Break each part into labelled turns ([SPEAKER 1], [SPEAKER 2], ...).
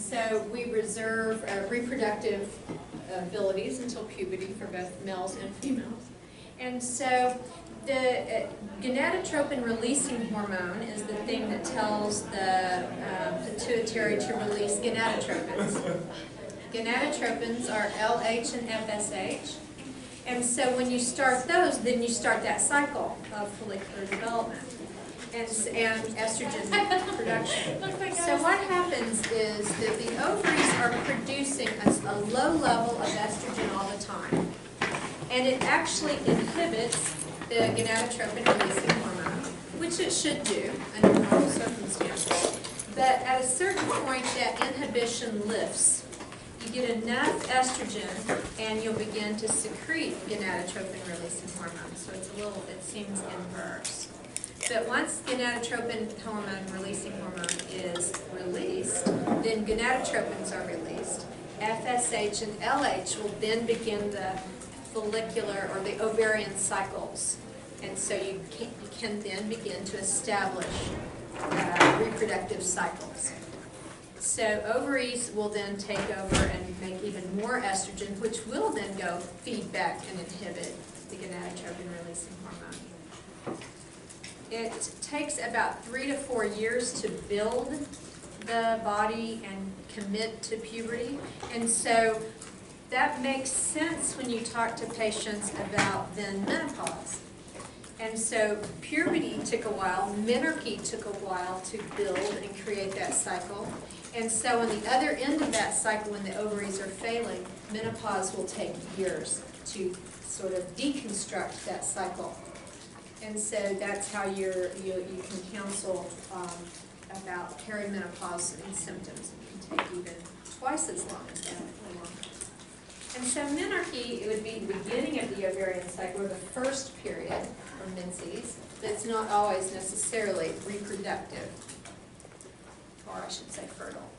[SPEAKER 1] so we reserve reproductive abilities until puberty for both males and females. And so the gonadotropin releasing hormone is the thing that tells the pituitary to release gonadotropins. Gonadotropins are LH and FSH. And so when you start those, then you start that cycle of follicular development and estrogen production. So what happens is that the ovaries are producing a low level of estrogen all the time. And it actually inhibits the gonadotropin releasing hormone, which it should do under normal circumstances. But at a certain point, that inhibition lifts. You get enough estrogen, and you'll begin to secrete gonadotropin releasing hormone. So it's it seems inverse. But once gonadotropin releasing hormone is released, then gonadotropins are released. FSH and LH will then begin the follicular or the ovarian cycles. And so you can then begin to establish reproductive cycles. So ovaries will then take over and make even more estrogen, which will then go feed back and inhibit the gonadotropin releasing hormone. It takes about 3 to 4 years to build the body and commit to puberty. And so that makes sense when you talk to patients about then menopause. And so puberty took a while, menarche took a while to build and create that cycle. And so on the other end of that cycle, when the ovaries are failing, menopause will take years to sort of deconstruct that cycle. And so that's how you can counsel about perimenopause and symptoms. It can take even twice as long as that. And so menarche, it would be the beginning of the ovarian cycle, or the first period, or menses, but it's not always necessarily reproductive, or I should say fertile.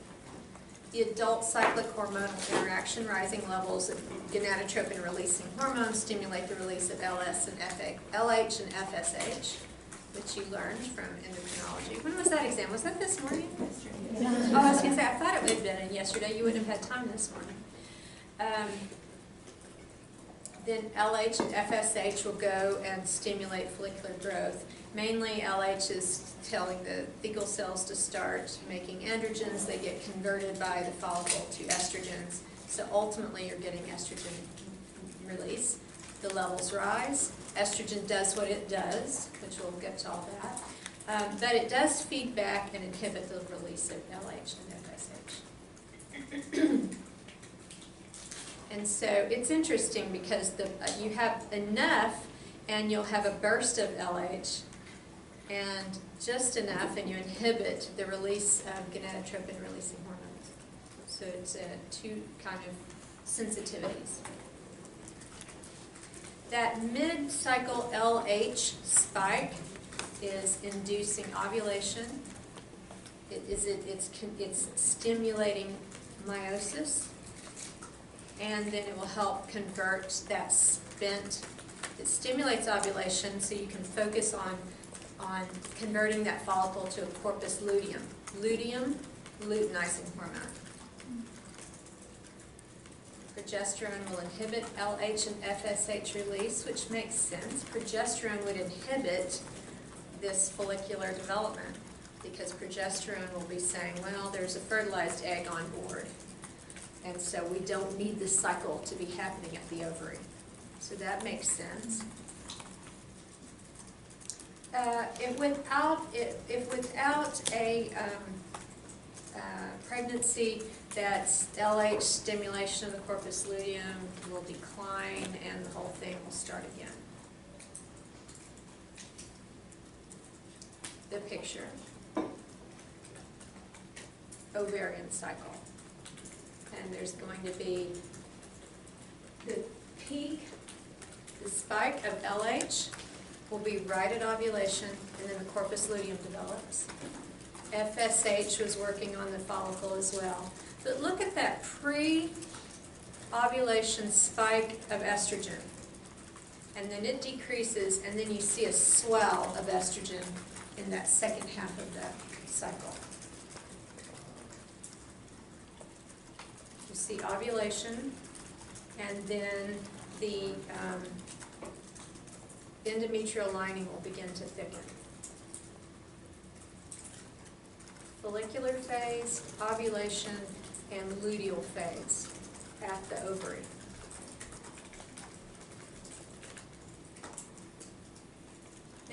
[SPEAKER 1] The adult cyclic hormonal interaction, rising levels of gonadotropin releasing hormones stimulate the release of LH and FSH, which you learned from endocrinology. When was that exam? Was that this morning? Yesterday. Oh, I was going to say, I thought it would have been yesterday. You wouldn't have had time this morning. Then LH and FSH will go and stimulate follicular growth. Mainly LH is telling the thecal cells to start making androgens. They get converted by the follicle to estrogens. So ultimately you're getting estrogen release. The levels rise. Estrogen does what it does, which we'll get to all that. But it does feed back and inhibit the release of LH and FSH. And so it's interesting because you have enough and you'll have a burst of LH, and just enough and you inhibit the release of gonadotropin releasing hormones. So it's two kind of sensitivities. That mid-cycle LH spike is inducing ovulation. It's stimulating meiosis. And then it will help convert that spent, it stimulates ovulation so you can focus on converting that follicle to a corpus luteum. Luteum, luteinizing hormone. Progesterone will inhibit LH and FSH release, which makes sense. Progesterone would inhibit this follicular development because progesterone will be saying, well, there's a fertilized egg on board. And so we don't need this cycle to be happening at the ovary. So that makes sense. If without a pregnancy, that LH stimulation of the corpus luteum will decline and the whole thing will start again. The picture. Ovarian cycle. And there's going to be the peak, the spike of LH will be right at ovulation, and then the corpus luteum develops. FSH was working on the follicle as well. But look at that pre-ovulation spike of estrogen. And then it decreases, and then you see a swell of estrogen in that second half of the cycle. You see ovulation, and then the endometrial lining will begin to thicken. Follicular phase, ovulation, and luteal phase at the ovary.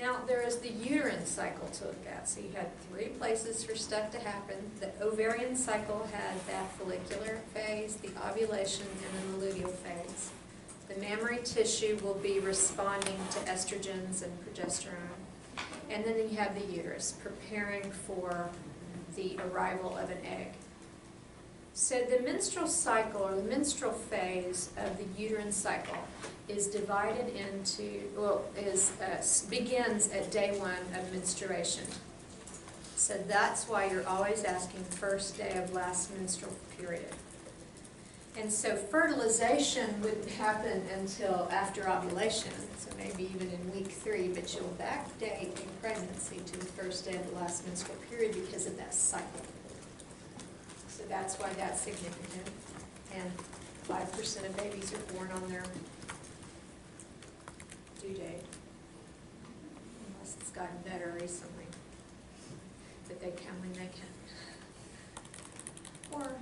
[SPEAKER 1] Now, there is the uterine cycle to look at. So you had 3 places for stuff to happen. The ovarian cycle had that follicular phase, the ovulation, and then the luteal phase. The mammary tissue will be responding to estrogens and progesterone. And then you have the uterus preparing for the arrival of an egg. So the menstrual cycle, or the menstrual phase of the uterine cycle, is divided into, begins at day 1 of menstruation. So that's why you're always asking first day of last menstrual period. And so fertilization wouldn't happen until after ovulation, so maybe even in week 3, but you'll backdate in pregnancy to the first day of the last menstrual period because of that cycle. So that's why that's significant. And 5% of babies are born on their due date, unless it's gotten better recently. But they come when they can. Or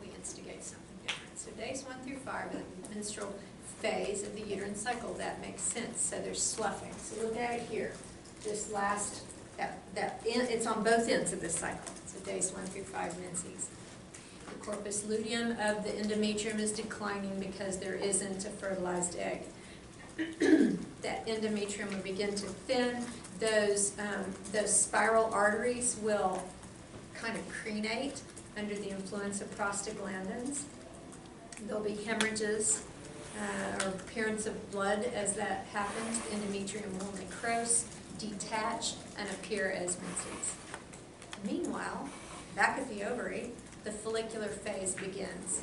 [SPEAKER 1] we instigate something different. So days 1 through 5 are the menstrual phase of the uterine cycle. That makes sense. So there's sloughing. So look at it here. This last, it's on both ends of this cycle. So days 1 through 5 menses. The corpus luteum of the endometrium is declining because there isn't a fertilized egg. That endometrium will begin to thin. Those spiral arteries will kind of crenate under the influence of prostaglandins. There'll be hemorrhages or appearance of blood as that happens. The endometrium will necrose, detach, and appear as menses. Meanwhile, back at the ovary, the follicular phase begins.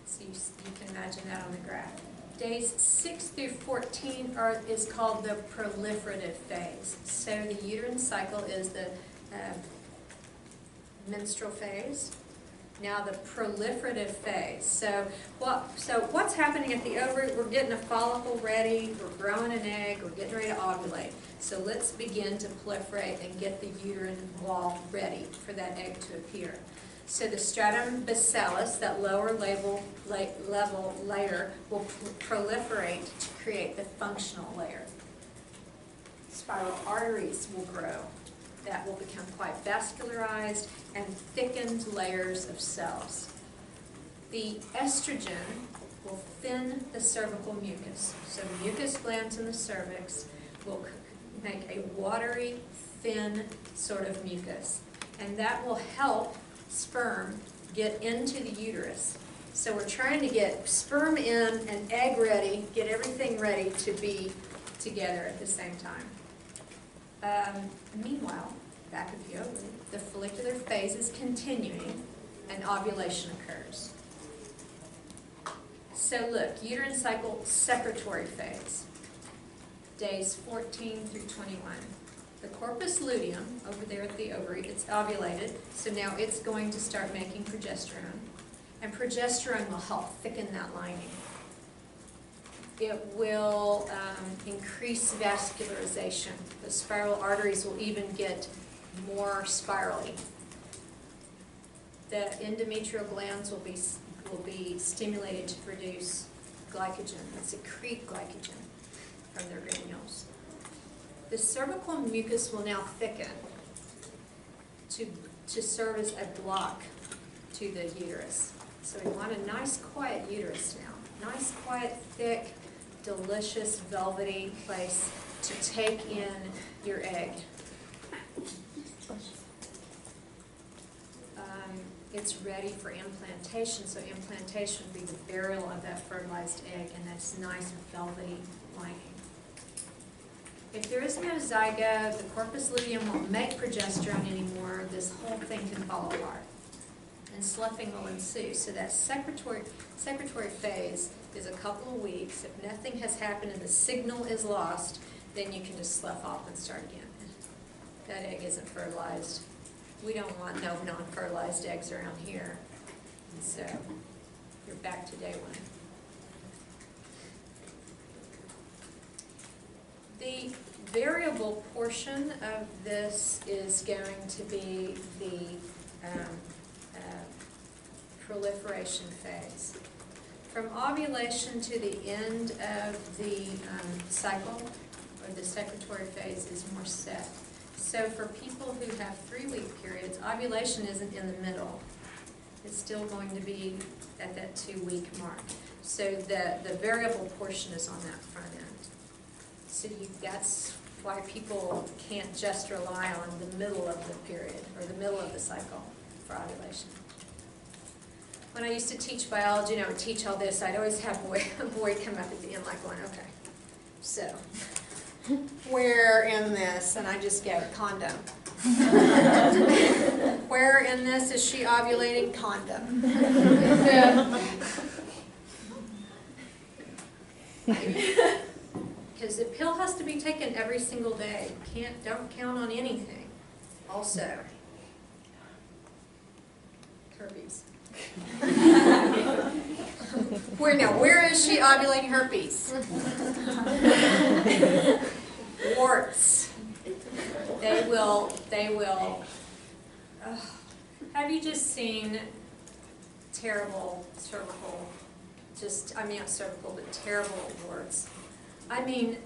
[SPEAKER 1] So you can imagine that on the graph. Days 6 through 14 is called the proliferative phase. So the uterine cycle is the menstrual phase. Now the proliferative phase. So what's happening at the ovary? We're getting a follicle ready, we're growing an egg, we're getting ready to ovulate. So let's begin to proliferate and get the uterine wall ready for that egg to appear. So the stratum basalis, that lower level layer, will proliferate to create the functional layer. Spiral arteries will grow. That will become quite vascularized and thickened layers of cells. The estrogen will thin the cervical mucus. So mucus glands in the cervix will make a watery, thin sort of mucus. And that will help sperm get into the uterus. So we're trying to get sperm in and egg ready, get everything ready to be together at the same time. Meanwhile, back at the ovary, the follicular phase is continuing and ovulation occurs. So look, uterine cycle secretory phase, days 14 through 21. The corpus luteum, over there at the ovary, it's ovulated, so now it's going to start making progesterone. And progesterone will help thicken that lining. It will increase vascularization. The spiral arteries will even get more spirally. The endometrial glands will be stimulated to produce glycogen, and secrete glycogen from their granules. The cervical mucus will now thicken to serve as a block to the uterus. So we want a nice, quiet uterus now. Nice, quiet, thick, delicious, velvety place to take in your egg. It's ready for implantation, so implantation will be the burial of that fertilized egg and this nice, velvety lining. If there is no zygote, the corpus luteum won't make progesterone anymore, this whole thing can fall apart. And sloughing will ensue. So that secretory phase is a couple of weeks. If nothing has happened and the signal is lost, then you can just slough off and start again. That egg isn't fertilized. we don't want no non-fertilized eggs around here. And so you're back to day one. The variable portion of this is going to be the proliferation phase. From ovulation to the end of the cycle, or the secretory phase, is more set. So for people who have 3-week periods, ovulation isn't in the middle. It's still going to be at that 2-week mark. So the variable portion is on that front end. So that's why people can't just rely on the middle of the period, or the middle of the cycle for ovulation. When I used to teach biology and I would teach all this, I'd always have a boy come up at the end like going, okay, so where in this? And I just go, condom. Where in this is she ovulating? Condom. Because the pill has to be taken every single day. Don't count on anything. Also, herpes. Where is she ovulating? Herpes. Warts. They will. Have you just seen terrible cervical, not cervical, but terrible warts? I mean,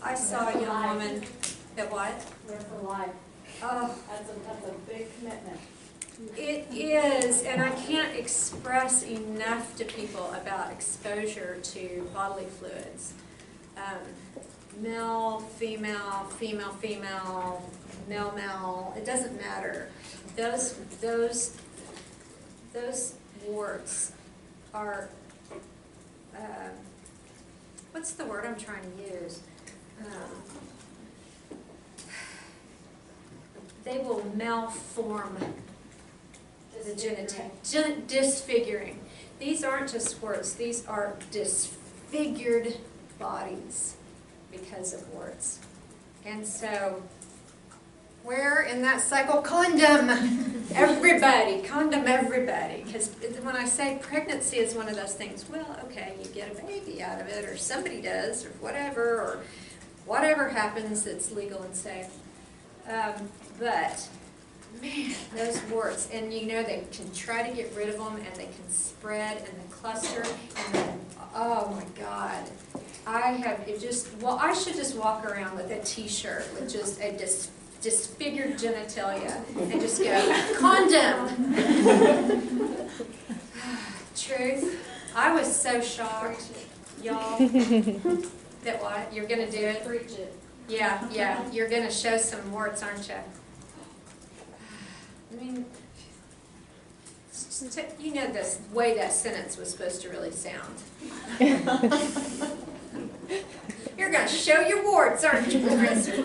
[SPEAKER 1] I saw a young woman that what?
[SPEAKER 2] Live for life.
[SPEAKER 1] Oh,
[SPEAKER 2] That's a big commitment.
[SPEAKER 1] it is, and I can't express enough to people about exposure to bodily fluids. Male, female, female, female, male, male, it doesn't matter. Those warts are, what's the word I'm trying to use? They will malform the genitalia, disfiguring. These aren't just warts, these are disfigured bodies because of warts. And so, where in that cycle? Condom everybody, condom everybody. Because when I say pregnancy is one of those things, well, okay, you get a baby out of it, or somebody does, or whatever happens that's legal and safe. But, man, those warts, and you know they can try to get rid of them, and they can spread and then cluster, and then, oh my God. I should just walk around with a t-shirt with just a disfigured genitalia and just go, condom! Truth. I was so shocked, y'all. That what? You're going to do it?
[SPEAKER 2] Preach it.
[SPEAKER 1] Yeah, you're going to show some warts, aren't you? I mean, you know the way that sentence was supposed to really sound. You're going to show your warts, aren't you, Professor?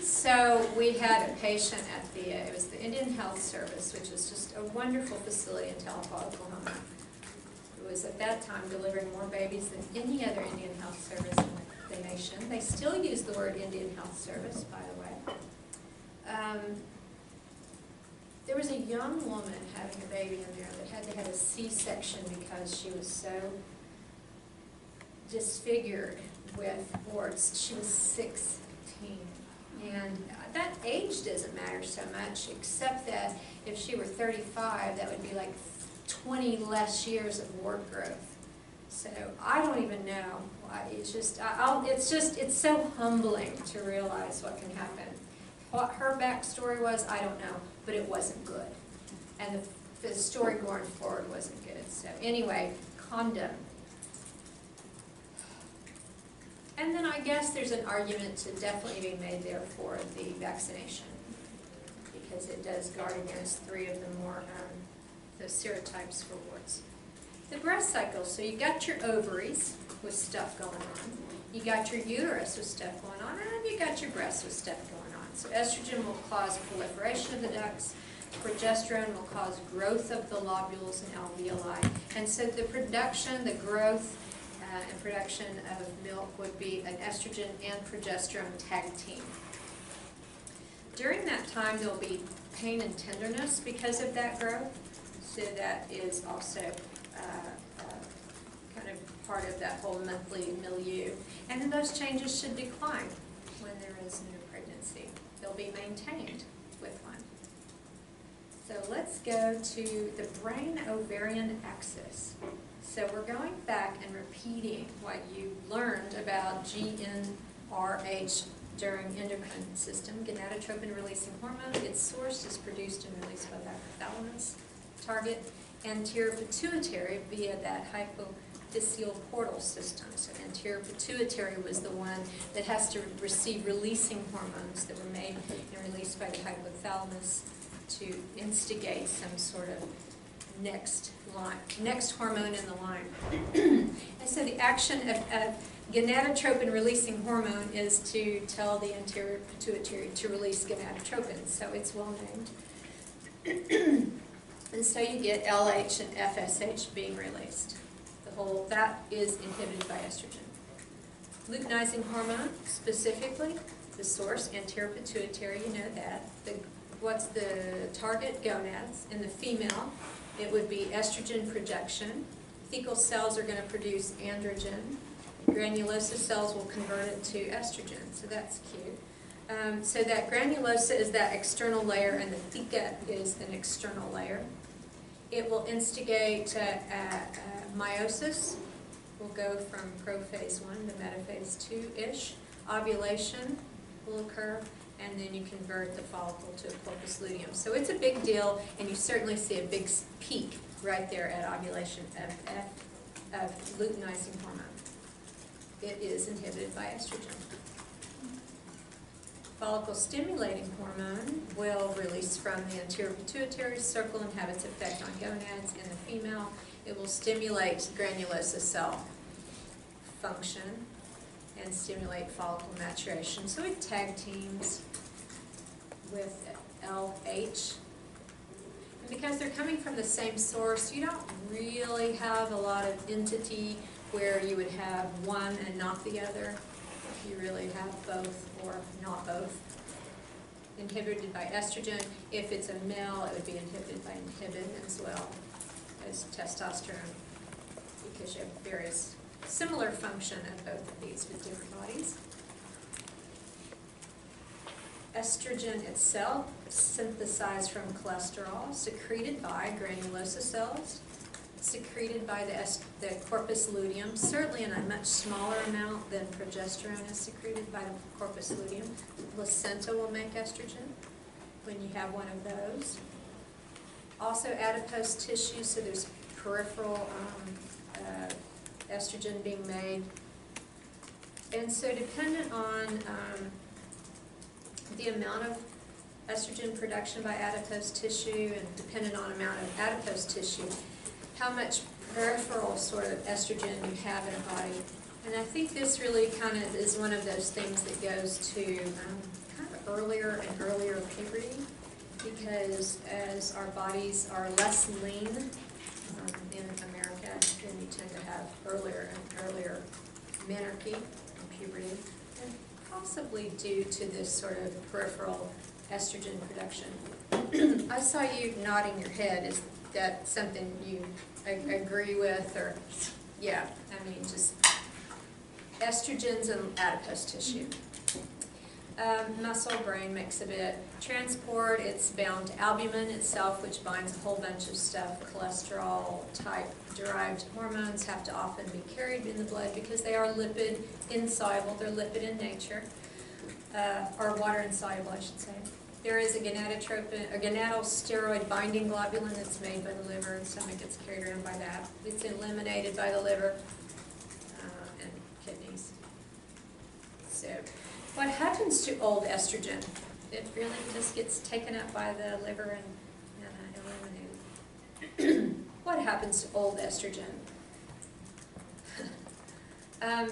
[SPEAKER 1] So we had a patient at it was the Indian Health Service, which is just a wonderful facility in Telepa, Oklahoma. It was at that time delivering more babies than any other Indian Health Service in the nation. They still use the word Indian Health Service, by the way. There was a young woman having a baby in there that had to have a C-section because she was so disfigured with warts. She was 16. And that age doesn't matter so much, except that if she were 35, that would be like 20 less years of wart growth. So I don't even know why. It's just, it's so humbling to realize what can happen. What her backstory was, I don't know, but it wasn't good. And the story going forward wasn't good. So anyway, condom. And then I guess there's an argument to definitely be made there for the vaccination, because it does guard against 3 of the more the serotypes for warts. The breast cycle, so you got your ovaries with stuff going on, you got your uterus with stuff going on, and you got your breasts with stuff going on. So estrogen will cause proliferation of the ducts, progesterone will cause growth of the lobules and alveoli, and so the production, the growth, and production of milk would be an estrogen and progesterone tag team. During that time, there'll be pain and tenderness because of that growth, so that is also kind of part of that whole monthly milieu. And then those changes should decline when there is no pregnancy. They'll be maintained with one. So let's go to the brain-ovarian axis. So we're going back and repeating what you learned about GnRH during endocrine system, gonadotropin-releasing hormone. Its source is produced and released by the hypothalamus. Target anterior pituitary via that hypophyseal portal system. So anterior pituitary was the one that has to receive releasing hormones that were made and released by the hypothalamus to instigate some sort of next hormone in the line. And so the action of gonadotropin releasing hormone is to tell the anterior pituitary to release gonadotropin, so it's well named. And so you get LH and FSH being released. That is inhibited by estrogen. Luteinizing hormone, specifically, the source, anterior pituitary, you know that. What's the target? Gonads. In the female, it would be estrogen projection. Fecal cells are going to produce androgen. Granulosa cells will convert it to estrogen, so that's cute. So that granulosa is that external layer, and the theca is an external layer. It will instigate meiosis. We'll go from prophase 1 to metaphase 2-ish. Ovulation will occur, and then you convert the follicle to a corpus luteum. So it's a big deal, and you certainly see a big peak right there at ovulation of luteinizing hormone. It is inhibited by estrogen. Follicle-stimulating hormone will release from the anterior pituitary circle and have its effect on gonads. In the female, it will stimulate granulosa cell function and stimulate follicle maturation. So it tag teams with LH. And because they're coming from the same source, you don't really have a lot of entity where you would have one and not the other. You really have both or not both. Inhibited by estrogen. If it's a male, it would be inhibited by inhibin as well as testosterone, because you have various similar function of both of these with different bodies. Estrogen itself, synthesized from cholesterol, secreted by granulosa cells, secreted by the corpus luteum, certainly in a much smaller amount than progesterone is secreted by the corpus luteum. Placenta will make estrogen when you have one of those. Also adipose tissue, so there's peripheral estrogen being made. And so dependent on the amount of estrogen production by adipose tissue and dependent on amount of adipose tissue, how much peripheral sort of estrogen you have in a body. And I think this really kind of is one of those things that goes to kind of earlier and earlier puberty, because as our bodies are less lean in America, then you tend to have earlier and earlier menarche and puberty, and possibly due to this sort of peripheral estrogen production. I saw you nodding your head. Is that something you agree with, or, yeah, I mean, just estrogens and adipose tissue. Muscle, brain mix of it. Transport, it's bound to albumin itself, which binds a whole bunch of stuff. Cholesterol type derived hormones have to often be carried in the blood because they are lipid insoluble. They're lipid in nature, or water insoluble, I should say. There is a gonadotropin, a gonadal steroid binding globulin that's made by the liver, and the stomach gets carried around by that. It's eliminated by the liver and kidneys. So, what happens to old estrogen? It really just gets taken up by the liver and eliminated. What happens to old estrogen?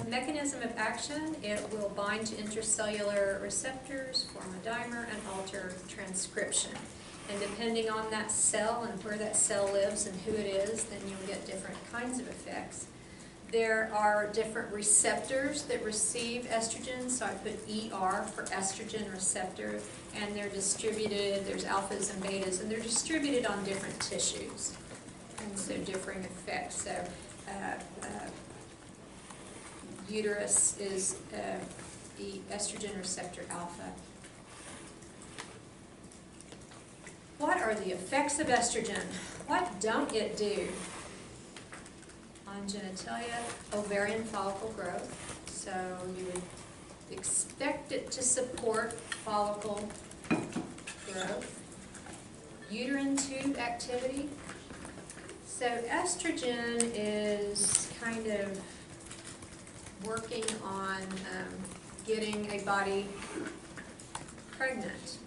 [SPEAKER 1] Mechanism of action, it will bind to intracellular receptors, form a dimer, and alter transcription. And depending on that cell and where that cell lives and who it is, then you'll get different kinds of effects. There are different receptors that receive estrogen, so I put ER for estrogen receptor, and they're distributed, there's alphas and betas, and they're distributed on different tissues, and so differing effects. So uterus is the estrogen receptor alpha. What are the effects of estrogen? What don't it do? On genitalia, ovarian follicle growth. So you would expect it to support follicle growth. Uterine tube activity. So estrogen is kind of working on getting a body pregnant.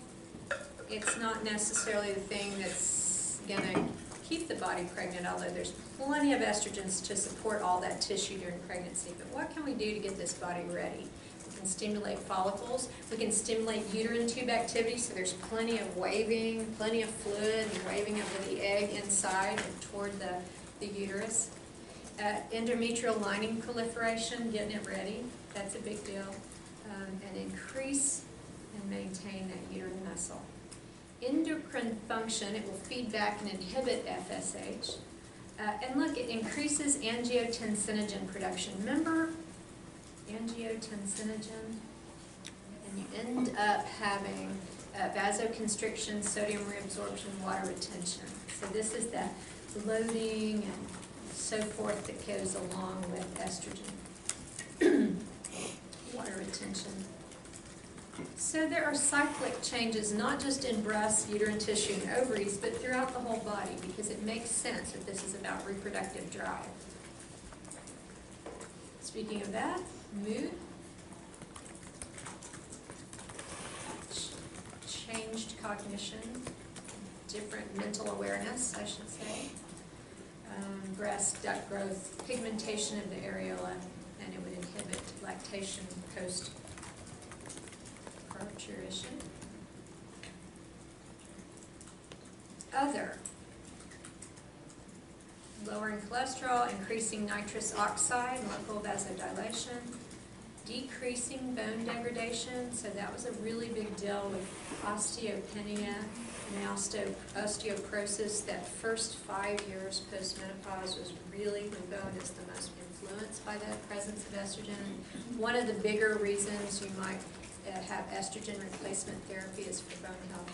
[SPEAKER 1] It's not necessarily the thing that's going to keep the body pregnant, although there's plenty of estrogens to support all that tissue during pregnancy. But what can we do to get this body ready? We can stimulate follicles. We can stimulate uterine tube activity, so there's plenty of waving, plenty of fluid and waving of the egg inside and toward the uterus. Endometrial lining proliferation, getting it ready, that's a big deal. And increase and maintain that uterine muscle. Endocrine function, it will feed back and inhibit FSH. And look, it increases angiotensinogen production. Remember angiotensinogen? And you end up having vasoconstriction, sodium reabsorption, water retention. So this is that bloating and so forth that goes along with estrogen. Water retention. So there are cyclic changes, not just in breast, uterine tissue, and ovaries, but throughout the whole body, because it makes sense that this is about reproductive drive. Speaking of that, mood. Changed cognition, different mental awareness, I should say. Breast, duct growth, pigmentation of the areola, and it would inhibit lactation post-parturition. Other. Lowering cholesterol, increasing nitrous oxide, local vasodilation, decreasing bone degradation, so that was a really big deal with osteopenia and osteoporosis. That first 5 years post-menopause was really when bone is the most influenced by the presence of estrogen. One of the bigger reasons you might have estrogen replacement therapy is for bone health.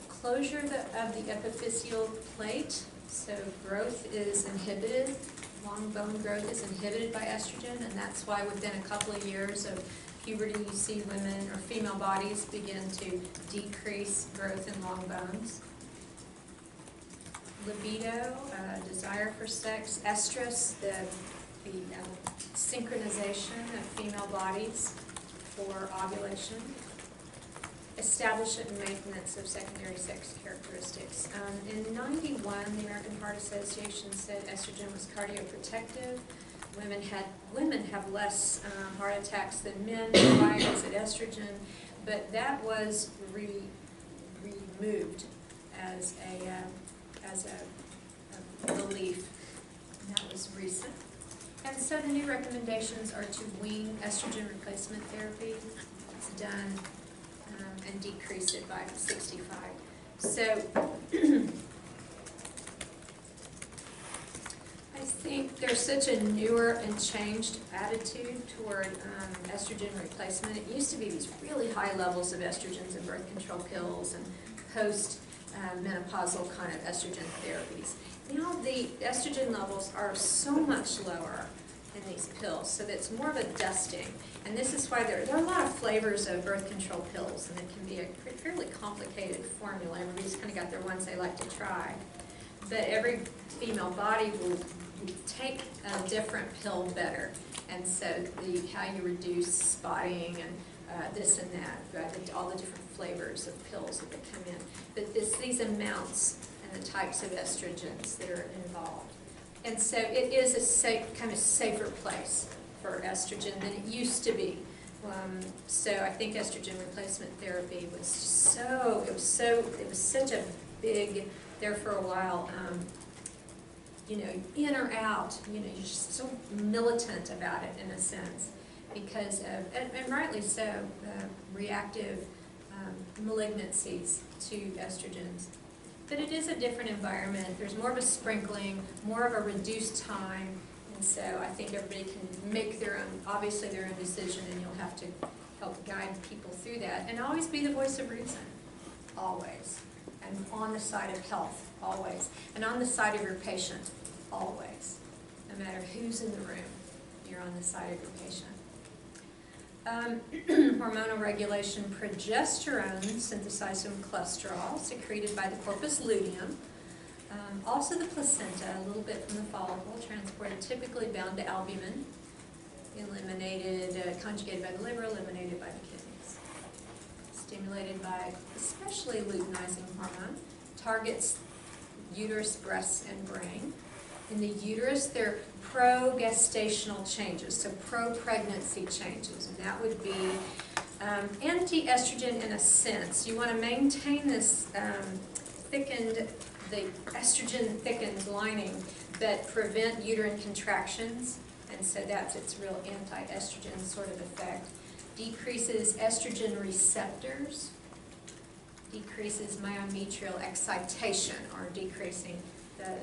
[SPEAKER 1] Closure of the epiphyseal plate, so growth is inhibited. Long bone growth is inhibited by estrogen, and that's why within a couple of years of puberty you see women or female bodies begin to decrease growth in long bones. Libido, desire for sex. Estrus, the synchronization of female bodies for ovulation. Establishment and maintenance of secondary sex characteristics. In '91, the American Heart Association said estrogen was cardioprotective. Women have less heart attacks than men. Why is it estrogen? But that was removed as a belief. And that was recent. And so the new recommendations are to wean estrogen replacement therapy. It's done. And decrease it by 65. So I think there's such a newer and changed attitude toward estrogen replacement. It used to be these really high levels of estrogens and birth control pills and post-menopausal kind of estrogen therapies. Now the estrogen levels are so much lower in these pills, so that's more of a dusting. And this is why there are a lot of flavors of birth control pills, and it can be a fairly complicated formula. Everybody's kind of got their ones they like to try. But every female body will take a different pill better. And so how you reduce spotting and this and that, all the different flavors of pills that come in. But these amounts and the types of estrogens that are involved. And so it is a kind of safer place for estrogen than it used to be. So I think estrogen replacement therapy was such a big, there for a while, you know, in or out, you know, you're just so militant about it in a sense because of, and rightly so, reactive malignancies to estrogens. But it is a different environment. There's more of a sprinkling, more of a reduced time, and so I think everybody can make their own, obviously their own decision, and you'll have to help guide people through that. And always be the voice of reason, always. And on the side of health, always. And on the side of your patient, always. No matter who's in the room, you're on the side of your patient. Hormonal regulation, progesterone synthesized from cholesterol, secreted by the corpus luteum. Also the placenta, a little bit from the follicle, transported, typically bound to albumin, eliminated, conjugated by the liver, eliminated by the kidneys. Stimulated by especially luteinizing hormone, targets uterus, breasts, and brain. In the uterus, there are progestational changes, so pro-pregnancy changes, and that would be anti-estrogen in a sense. You want to maintain this the estrogen-thickened lining, but prevent uterine contractions, and so that's its real anti-estrogen sort of effect. Decreases estrogen receptors, decreases myometrial excitation, or decreasing the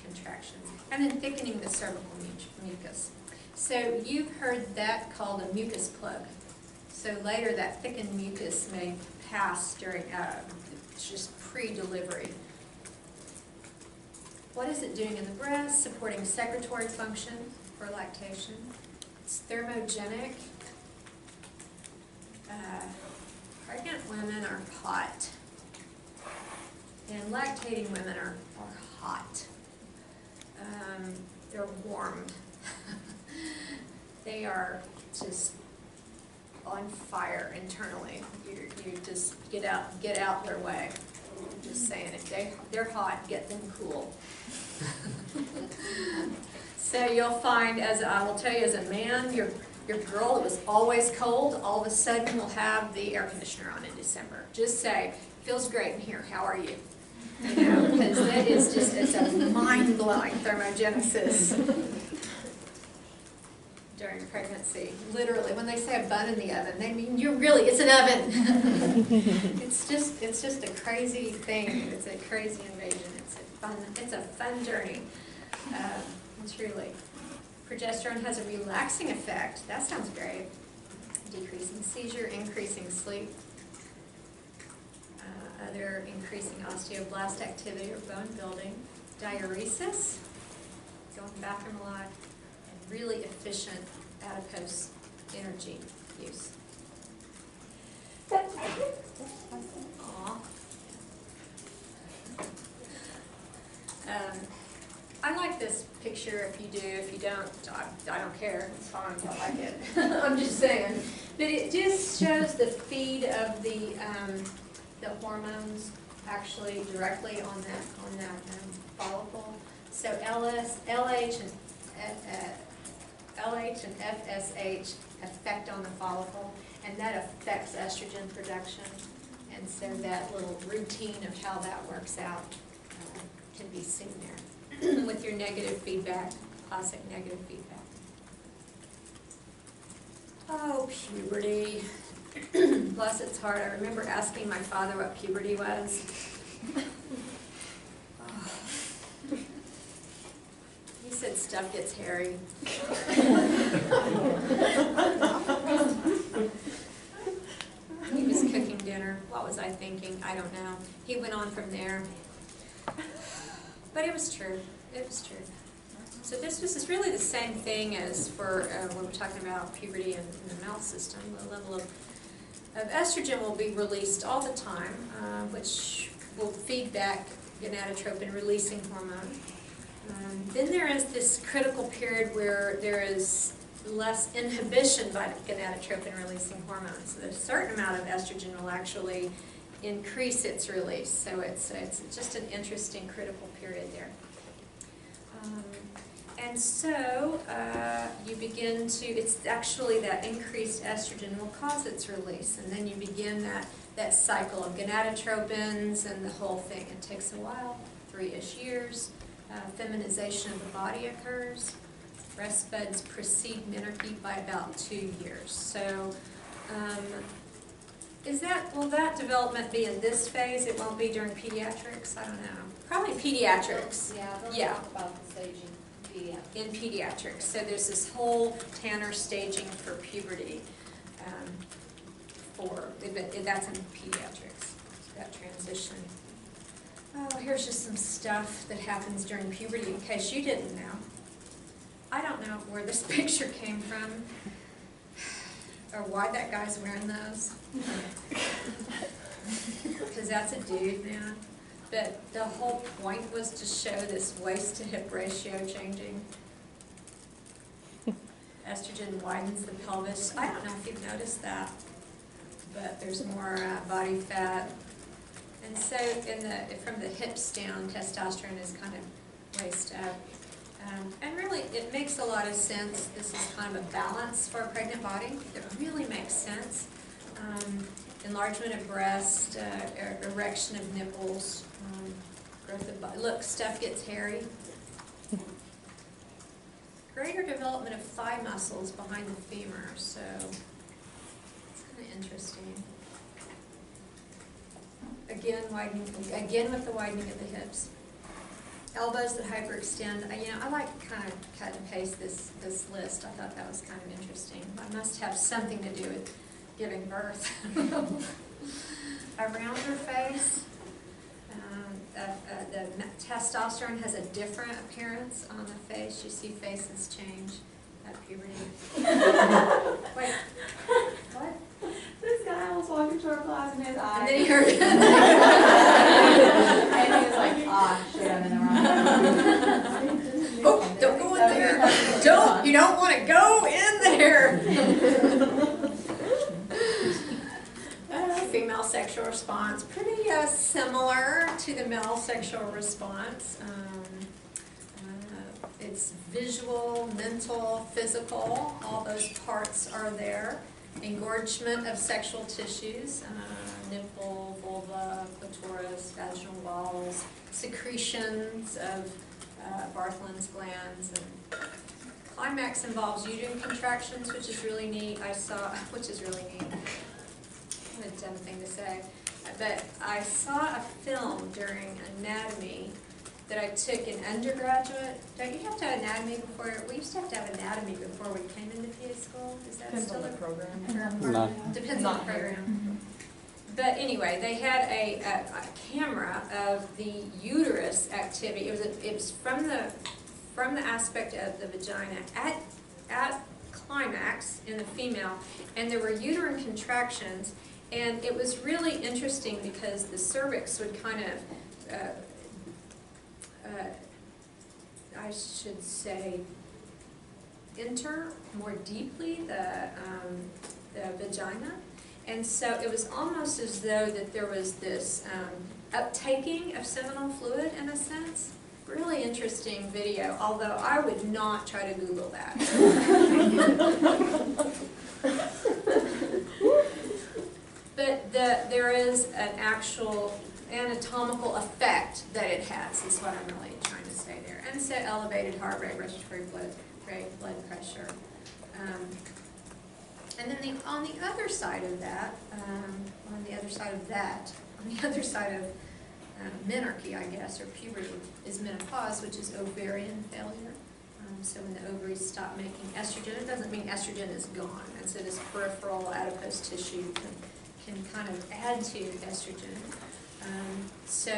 [SPEAKER 1] contractions, and then thickening the cervical mucus. So you've heard that called a mucus plug. So later that thickened mucus may pass during just pre-delivery. What is it doing in the breast? Supporting secretory function for lactation. It's thermogenic. Pregnant women are hot, and lactating women are hot. They're warm. They are just on fire internally. You just get out their way. I'm just saying, if they're hot, get them cool. So you'll find, as I will tell you, as a man, your girl that was always cold, all of a sudden will have the air conditioner on in December. Just say, feels great in here, how are you? You know, because that is just, it's a mind-blowing thermogenesis during pregnancy. Literally, when they say a bun in the oven, they mean it's an oven. It's just a crazy thing. It's a crazy invasion. It's a fun journey. Truly. Progesterone has a relaxing effect. That sounds great. Decreasing seizure, increasing sleep. Other increasing osteoblast activity or bone building. Diuresis, going to the bathroom a lot, and really efficient adipose energy use. Aww. I like this picture. If you do, if you don't, I don't care. It's fine. I like it. I'm just saying. But it just shows the feed of the hormones actually directly on that follicle. So LH and FSH affect on the follicle, and that affects estrogen production. And so that little routine of how that works out can be seen there with your negative feedback, classic negative feedback. Oh, puberty. Bless its heart. I remember asking my father what puberty was. Oh. He said stuff gets hairy. He was cooking dinner. What was I thinking? I don't know. He went on from there. But it was true. It was true. So this is really the same thing as for when we're talking about puberty in the male system. The level of estrogen will be released all the time, which will feed back gonadotropin releasing hormone. Then there is this critical period where there is less inhibition by the gonadotropin releasing hormones. So a certain amount of estrogen will actually increase its release. So it's just an interesting critical period there. And so you begin to, it's actually that increased estrogen will cause its release, and then you begin that cycle of gonadotropins and the whole thing. It takes a while, 3-ish years, feminization of the body occurs. Breast buds precede menarche by about 2 years. So, will that development be in this phase? It won't be during pediatrics? I don't know. Probably pediatrics.
[SPEAKER 2] They'll talk about the staging
[SPEAKER 1] In pediatrics. So there's this whole Tanner staging for puberty. That's in pediatrics, that transition. Oh, here's just some stuff that happens during puberty in case you didn't know. I don't know where this picture came from or why that guy's wearing those. Because that's a dude, man. But the whole point was to show this waist to hip ratio changing. Estrogen widens the pelvis. I don't know if you've noticed that, but there's more body fat. And so from the hips down, testosterone is kind of waist up. And really, it makes a lot of sense. This is kind of a balance for a pregnant body. It really makes sense. Enlargement of breast, erection of nipples, growth of body. Look, stuff gets hairy. Greater development of thigh muscles behind the femur, so it's kind of interesting. Again with the widening of the hips. Elbows that hyperextend. I like to kind of cut and paste this list. I thought that was kind of interesting. It must have something to do with giving birth. A rounder face. The testosterone has a different appearance on the face. You see faces change at puberty. Wait, what?
[SPEAKER 2] This guy was walking to our class and his eyes.
[SPEAKER 1] And then he heard it.
[SPEAKER 2] And he was like, ah, shit, I'm in the wrong.
[SPEAKER 1] Oh, don't go in there. You don't want to go in there. Female sexual response, pretty similar to the male sexual response. It's visual, mental, physical, all those parts are there. Engorgement of sexual tissues, nipple, vulva, clitoris, vaginal walls, secretions of Bartholin's glands. And climax involves uterine contractions, which is really neat. Which is really neat. What a dumb thing to say. But I saw a film during anatomy that I took in undergraduate. Don't you have to have anatomy before? We used to have anatomy before we came into PA school. Is that
[SPEAKER 3] Depends
[SPEAKER 1] still
[SPEAKER 3] on
[SPEAKER 1] a
[SPEAKER 3] the program.
[SPEAKER 1] program? Depends on the program. But anyway, they had a camera of the uterus activity. It was from the aspect of the vagina at climax in the female, and there were uterine contractions, and it was really interesting because the cervix would kind of I should say enter more deeply the vagina. And so it was almost as though that there was this uptaking of seminal fluid in a sense. Really interesting video, although I would not try to Google that. But there is an actual anatomical effect that it has, is what I'm really trying to say there. And so elevated heart rate, respiratory rate, blood pressure. And then on the other side of menarche, I guess, or puberty, is menopause, which is ovarian failure. So when the ovaries stop making estrogen, it doesn't mean estrogen is gone. And so this peripheral adipose tissue can kind of add to estrogen. So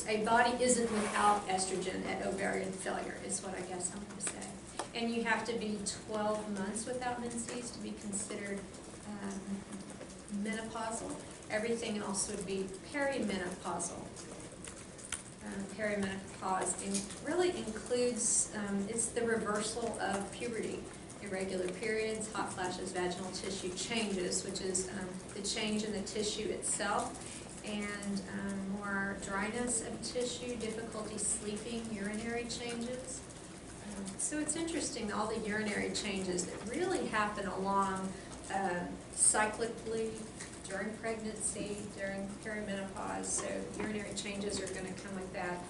[SPEAKER 1] a body isn't without estrogen at ovarian failure, is what I guess I'm going to say. And you have to be 12 months without menses to be considered menopausal. Everything else would be perimenopausal. Perimenopause really includes, it's the reversal of puberty. Irregular periods, hot flashes, vaginal tissue changes, which is the change in the tissue itself, and more dryness of tissue, difficulty sleeping, urinary changes. So it's interesting, all the urinary changes that really happen along cyclically during pregnancy, during perimenopause. So urinary changes are going to come with that.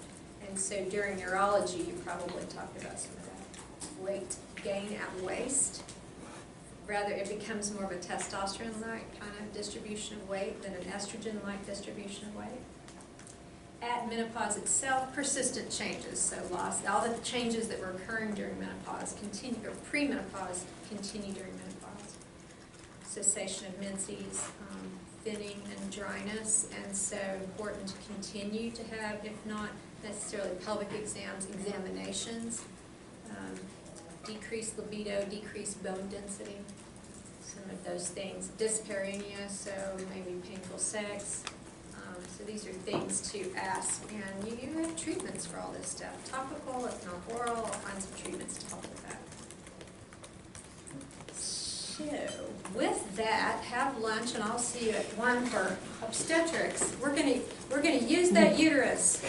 [SPEAKER 1] And so during neurology, you probably talked about some of that weight gain at waist. Rather, it becomes more of a testosterone-like kind of distribution of weight than an estrogen-like distribution of weight. At menopause itself, persistent changes, so all the changes that were occurring during menopause continue, or pre-menopause continue during menopause. Cessation of menses, thinning and dryness, and so important to continue to have, if not necessarily pelvic exams, examinations, decreased libido, decreased bone density, some of those things. Dyspareunia, so maybe painful sex. So these are things to ask, and you have treatments for all this stuff. Topical, if not oral, all kinds of treatments to help with that. So, with that, have lunch, and I'll see you at 1 for obstetrics. We're gonna use that uterus.